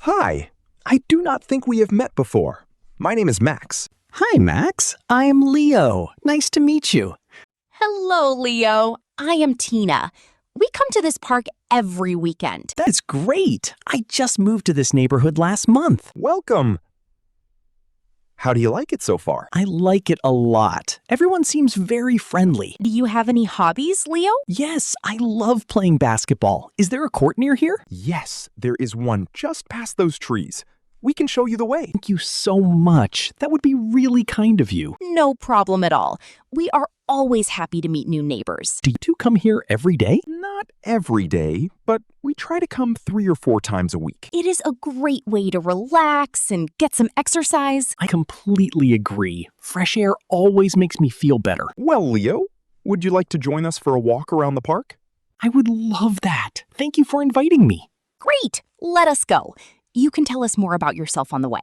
Hi, I do not think we have met before. My name is Max. Hi, Max. I am Leo. Nice to meet you. Hello, Leo. I am Tina. We come to this park every weekend. That's great. I just moved to this neighborhood last month. Welcome. How do you like it so far? I like it a lot. Everyone seems very friendly. Do you have any hobbies, Leo? Yes, I love playing basketball. Is there a court near here? Yes, there is one just past those trees. We can show you the way. Thank you so much. That would be really kind of you. No problem at all. We are always happy to meet new neighbors. Do you two come here every day? Not every day, but we try to come 3 or 4 times a week. It is a great way to relax and get some exercise. I completely agree. Fresh air always makes me feel better. Well, Leo, would you like to join us for a walk around the park? I would love that. Thank you for inviting me. Great! Let us go. You can tell us more about yourself on the way.